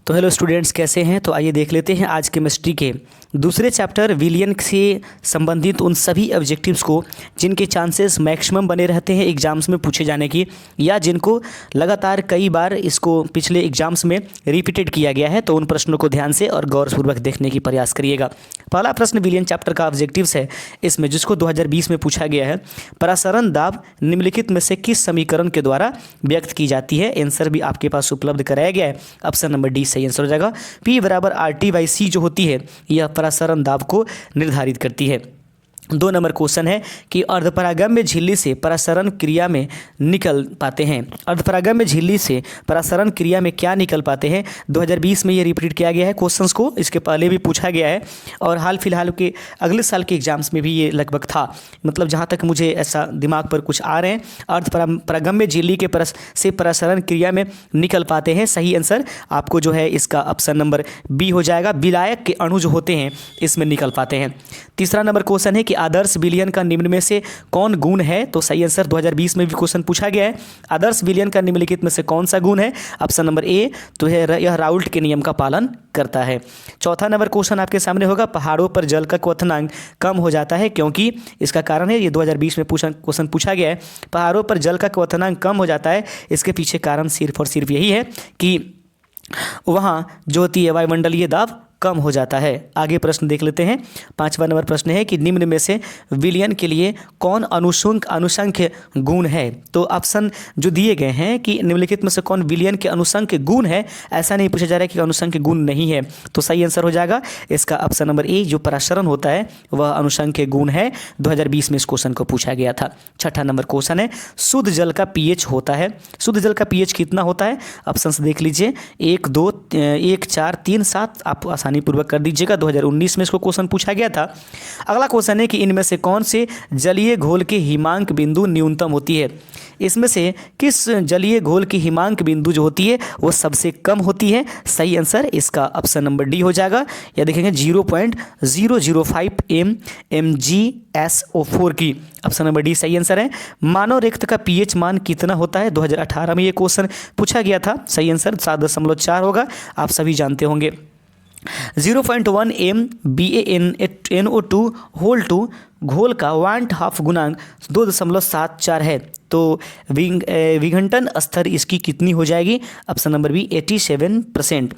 तो hello students, कैसे हैं। तो आइए देख लेते हैं आज केमिस्ट्री के दूसरे चैप्टर विलियन से संबंधित उन सभी ऑब्जेक्टिव्स को जिनके चांसेस मैक्सिमम बने रहते हैं एग्जाम्स में पूछे जाने की, या जिनको लगातार कई बार इसको पिछले एग्जाम्स में रिपीटेड किया गया है। तो उन प्रश्नों को ध्यान से और गौरपूर्वक देखने की प्रयास करिएगा। पहला प्रश्न विलियन चैप्टर का ऑब्जेक्टिव्स है इसमें, जिसको 2020 में पूछा गया है। परासरण दाब निम्नलिखित में से किस समीकरण के द्वारा व्यक्त की जाती है। आंसर भी आपके पास उपलब्ध कराया गया है। ऑप्शन नंबर डी सही आंसर हो जाएगा। P बराबर RT/C जो होती है यह परासरण दाब को निर्धारित करती है। 2 नंबर क्वेश्चन है कि अर्धपरागम्य झिल्ली से परासरण क्रिया में निकल पाते हैं। अर्धपरागम्य झिल्ली से परासरण क्रिया में क्या निकल पाते हैं। 2020 में ये रिपीट किया गया है क्वेश्चंस को, इसके पहले भी पूछा गया है और हाल फिलहाल के अगले साल के एग्जाम्स में भी ये लगभग था। मतलब जहाँ तक मुझे ऐसा दिमाग पर कुछ आ रहे हैं, अर्धपरागम्य झिल्ली के से परासरण क्रिया में निकल पाते हैं। सही आंसर आपको जो है इसका ऑप्शन नंबर बी हो जाएगा। विलायक के अणु जो होते हैं इसमें निकल पाते हैं। तीसरा नंबर क्वेश्चन है कि आदर्श विलयन का निम्न में से कौन गुण है। तो सही आंसर 2020 में भी क्वेश्चन पूछा गया है। आदर्श विलयन का निम्नलिखित में से कौन सा गुण है। ऑप्शन नंबर ए तो है यह राउल्ट के नियम का पालन करता है। चौथा नंबर क्वेश्चन आपके सामने होगा, पहाड़ों पर जल का क्वथनांक कम हो जाता है क्योंकि। इसका कारण है, ये 2020 में क्वेश्चन पूछा गया है। पहाड़ों पर जल का क्वथनांक कम हो जाता है, इसके पीछे कारण सिर्फ और सिर्फ यही है कि वहाँ जो होती है वायुमंडलीय दाब कम हो जाता है। आगे प्रश्न देख लेते हैं। 5वां नंबर प्रश्न है कि निम्न में से विलयन के लिए कौन अनुसंख्य गुण है। तो ऑप्शन जो दिए गए हैं कि निम्नलिखित में से कौन विलयन के अनुसंख्य गुण है, ऐसा नहीं पूछा जा रहा है कि अनुसंख्य गुण नहीं है। तो सही आंसर हो जाएगा इसका ऑप्शन नंबर ए, जो परासरण होता है वह अनुसंख्य गुण है। 2020 में इस क्वेश्चन को पूछा गया था। 6ठा नंबर क्वेश्चन है, शुद्ध जल का पीएच होता है। शुद्ध जल का पीएच कितना होता है। ऑप्शन देख लीजिए, 1, 2, 1, 4, 3, 7। आप आसानी पूर्वक कर दीजिएगा। 2019 में इसको क्वेश्चन पूछा गया था। अगला क्वेश्चन है कि इनमें से कौन से जलीय घोल की हिमांक बिंदु न्यूनतम होती है। इसमें से किस जलीय घोल की हिमांक बिंदु जो होती है वो सबसे कम होती है। सही आंसर इसका ऑप्शन नंबर डी हो जाएगा। या देखेंगे 0.005 mgSO4 की। ऑप्शन नंबर डी सही आंसर है। मानव रक्त का पीएच मान कितना होता है। 2018 में ये क्वेश्चन पूछा गया था। सही आंसर 7.4 होगा, आप सभी जानते होंगे। 0.1 mBaNO2 होल 2 घोल का 1/2 गुणांक 2.74 है। तो विघटन स्तर इसकी कितनी हो जाएगी। Option number B 87%।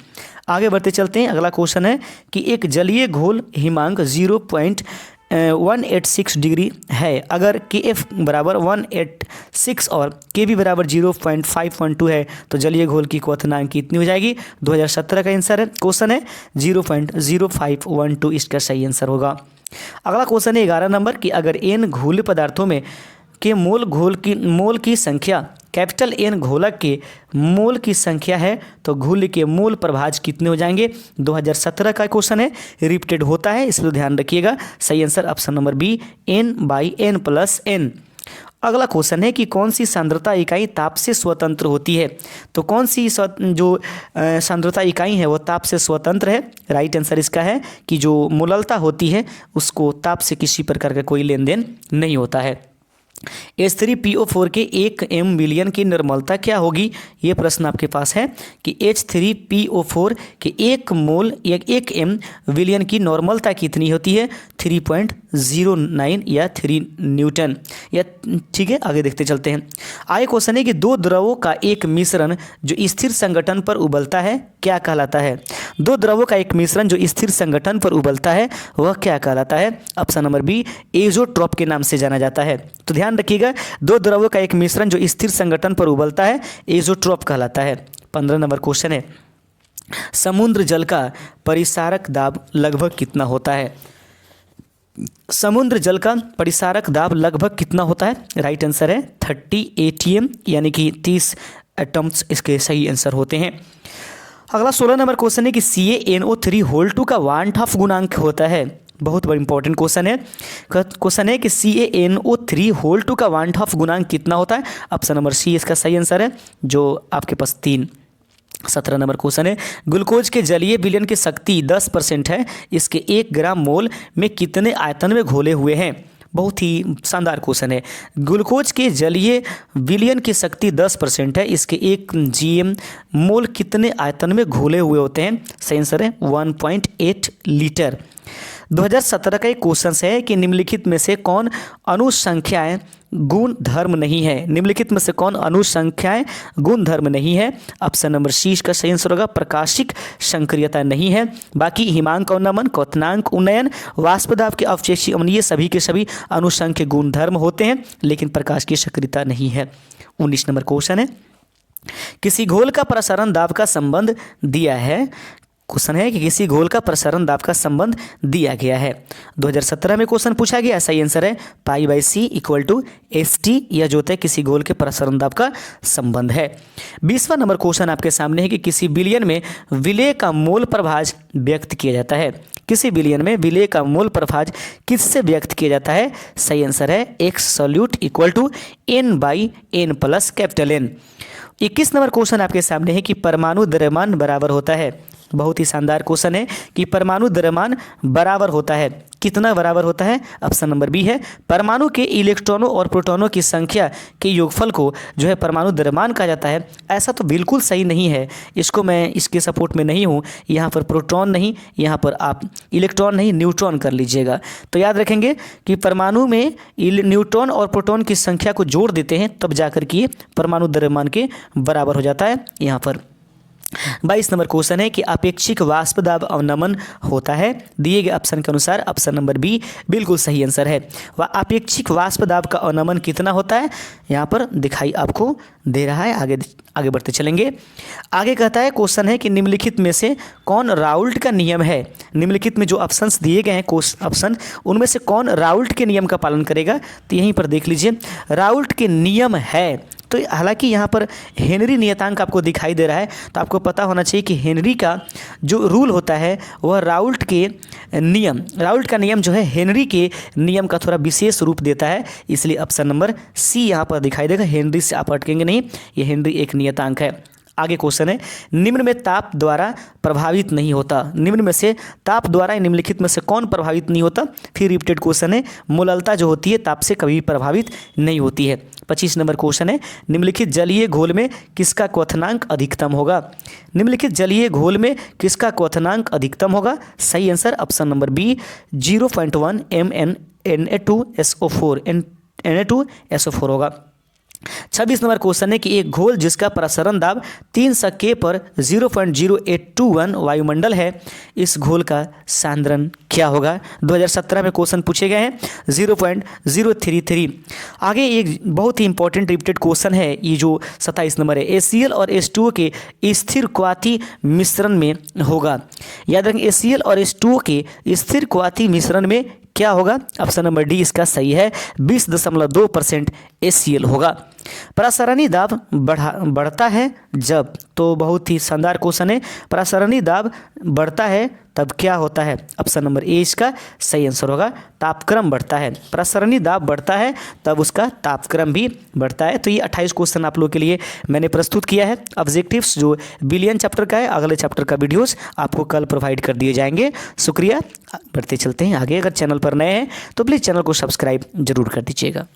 आगे बढ़ते चलते हैं। अगला क्वेश्चन है कि एक जलीय घोल हिमांक 0.186 डिग्री है। अगर KF बराबर 186 और KB बराबर 0.512 है तो जलीय घोल की क्वथनांक कितनी हो जाएगी। 2017 का आंसर है क्वेश्चन है 0.0512 इसका सही आंसर होगा। अगला क्वेश्चन है 11 नंबर कि अगर N घोल पदार्थों में के मोल की संख्या कैपिटल N घोलक के मोल की संख्या है तो घोल के मोल प्रभाज कितने हो जाएंगे। 2017 का क्वेश्चन है, रिपीटेड होता है इसलिए ध्यान रखिएगा। सही answer option number B N/N+N। अगला क्वेश्चन है कि कौन सी सांद्रता इकाई ताप से स्वतंत्र होती है। तो कौन सी जो सांद्रता इकाई है वो ताप से स्वतंत्र है। राइट आंसर इसका है कि जो मोललता होती है उसको ताप से किसी प्रकार का कोई लेन देन नहीं होता है। H3PO4 के 1 m विलयन की निर्मलता क्या होगी। ये प्रश्न आपके पास है कि H3PO4 के 1 मोल या 1 m विलयन की नॉर्मलता कितनी होती है। 3.09 या 3 न्यूटन। या ठीक है, आगे देखते चलते हैं। आगे क्वेश्चन है कि 2 द्रवों का एक मिश्रण जो स्थिर संगठन पर उबलता है क्या कहलाता है। 2 द्रवों का एक मिश्रण जो स्थिर संगठन पर उबलता है वह क्या कहलाता है। ऑप्शन नंबर बी एज़ोट्रॉप के नाम से जाना जाता है। तो ध्यान रखिएगा, 2 द्रवों का एक मिश्रण जो स्थिर संगठन पर उबलता है एज़ोट्रॉप कहलाता है। 15 नंबर क्वेश्चन है, समुद्र जल का परिसारक दाब लगभग कितना होता है। समुद्र जल का परिसारक दाब लगभग कितना होता है। राइट आंसर है 30 atm यानी कि 30 एटम्स इसके सही आंसर होते हैं। अगला 16 नंबर क्वेश्चन है कि CaNO3 होल 2 का 1/2 गुणांक होता है। बहुत बड़ा इंपॉर्टेंट क्वेश्चन है। क्वेश्चन है कि CaNO3 होल 2 का 1/2 गुणांक कितना होता है। ऑप्शन नंबर सी इसका सही आंसर है, जो आपके पास 3। 17 नंबर क्वेश्चन है, ग्लूकोज के जलीय विलयन की शक्ति 10% है, इसके 1 ग्राम मोल में कितने आयतन में घोले हुए हैं। बहुत ही शानदार क्वेश्चन है। ग्लूकोज के जलीय विलयन की शक्ति 10% है। इसके 1 GM मोल कितने आयतन में घोले हुए होते हैं? सही आंसर है 1.8 लीटर। 2017 का एक क्वेश्चन है कि निम्नलिखित में से कौन अनुसंख्याएं गुण धर्म नहीं है? निम्नलिखित में से कौन अनुसंख्याएं गुण धर्म नहीं है? ऑप्शन नंबर सी इसका सही आंसर होगा, प्रकाशिक संक्रियता नहीं है। बाकी हिमांक अवनमन, क्वथनांक उन्नयन, वाष्पदाब के अवशेषी अम्ल ये सभी के सभी अनुसंख्य गुण धर्म होते हैं, लेकिन प्रकाश की सक्रियता नहीं है। 19 नंबर क्वेश्चन है, किसी घोल का प्रसारण दाब का संबंध दिया है। क्वेश्चन है कि किसी घोल का प्रसारण दाब का संबंध दिया गया है। 2017 में क्वेश्चन पूछा गया। सही आंसर है π/c = ST। यह जो होता है किसी घोल के प्रसारण दाब का संबंध है। 20वां नंबर क्वेश्चन आपके सामने है कि किसी विलयन में विलेय का मोल प्रभाज व्यक्त किया जाता है। किसी विलयन में विलेय का मोल प्रभाज किससे व्यक्त किया जाता है? सही आंसर है X solute = N/N + N। 21 number question आपके सामने है कि परमाणु द्रव्यमान बराबर होता है। बहुत ही शानदार क्वेश्चन है कि परमाणु द्रव्यमान बराबर होता है। कितना बराबर होता है? ऑप्शन नंबर बी है, परमाणु के इलेक्ट्रॉनों और प्रोटॉनों की संख्या के योगफल को जो है परमाणु द्रव्यमान कहा जाता है। ऐसा तो बिल्कुल सही नहीं है, इसको मैं इसके सपोर्ट में नहीं हूँ। यहाँ पर प्रोटॉन नहीं, यहाँ पर आप इलेक्ट्रॉन नहीं न्यूट्रॉन कर लीजिएगा। तो याद रखेंगे कि परमाणु में न्यूट्रॉन और प्रोटॉन की संख्या को जोड़ देते हैं तब जाकर के परमाणु द्रव्यमान के बराबर हो जाता है। यहाँ पर 22 नंबर क्वेश्चन है कि अपेक्षिक वाष्प दाब अवनमन होता है। दिए गए ऑप्शन के अनुसार ऑप्शन नंबर बी बिल्कुल सही आंसर है। वह अपेक्षिक वाष्प दाब का अवनमन कितना होता है? यहाँ पर दिखाई आपको दे रहा है। आगे बढ़ते चलेंगे। आगे कहता है क्वेश्चन है कि निम्नलिखित में से कौन राउल्ट का नियम है? निम्नलिखित में जो ऑप्शंस दिए गए हैं ऑप्शन, उनमें से कौन राउल्ट के नियम का पालन करेगा? तो यहीं पर देख लीजिए, राउल्ट के नियम है। तो हालांकि यहाँ पर हेनरी नियतांक आपको दिखाई दे रहा है, तो आपको पता होना चाहिए कि हेनरी का जो रूल होता है वह राउल्ट का नियम जो है हेनरी के नियम का थोड़ा विशेष रूप देता है। इसलिए ऑप्शन नंबर सी यहाँ पर दिखाई देगा। हेनरी से आप अटकेंगे नहीं, ये हेनरी एक नियतांक है। आगे क्वेश्चन है, निम्न में ताप द्वारा प्रभावित नहीं होता। निम्न में से ताप द्वारा निम्नलिखित में से कौन प्रभावित नहीं होता? फिर रिपीटेड क्वेश्चन है, मोललता जो होती है ताप से कभी प्रभावित नहीं होती है। 25 नंबर क्वेश्चन है, निम्नलिखित जलीय घोल में किसका क्वथनांक अधिकतम होगा? निम्नलिखित जलीय घोल में किसका क्वथनांक अधिकतम होगा? सही answer option number B 0.1 Na2SO4 होगा। 26 नंबर क्वेश्चन है कि एक घोल जिसका प्रसरण दाब 300 K पर 0.0821 वायुमंडल है, इस घोल का सांद्रण क्या होगा? 2017 में क्वेश्चन पूछे गए हैं 0.033। आगे एक बहुत ही इंपॉर्टेंट रिपीटेड क्वेश्चन है, ये जो 27 नंबर है, HCl और H2O के स्थिर क्वाथी मिश्रण में होगा। याद रखें, HCl और H2O के स्थिर क्वाथी मिश्रण में क्या होगा? ऑप्शन नंबर डी इसका सही है, 20.2% HCl होगा। प्रसरणी दाब बढ़ता है जब, तो बहुत ही शानदार क्वेश्चन है, प्रसरणी दाब बढ़ता है तब क्या होता है? ऑप्शन नंबर ए इसका सही आंसर होगा, तापक्रम बढ़ता है। प्रसरणी दाब बढ़ता है तब उसका तापक्रम भी बढ़ता है। तो ये 28 क्वेश्चन आप लोगों के लिए मैंने प्रस्तुत किया है। ऑब्जेक्टिव्स जो विलियन चैप्टर का है, अगले चैप्टर का वीडियोस आपको कल प्रोवाइड कर दिए जाएंगे। शुक्रिया। बढ़ते चलते हैं आगे। अगर चैनल पर नए हैं तो प्लीज़ चैनल को सब्सक्राइब जरूर कर दीजिएगा।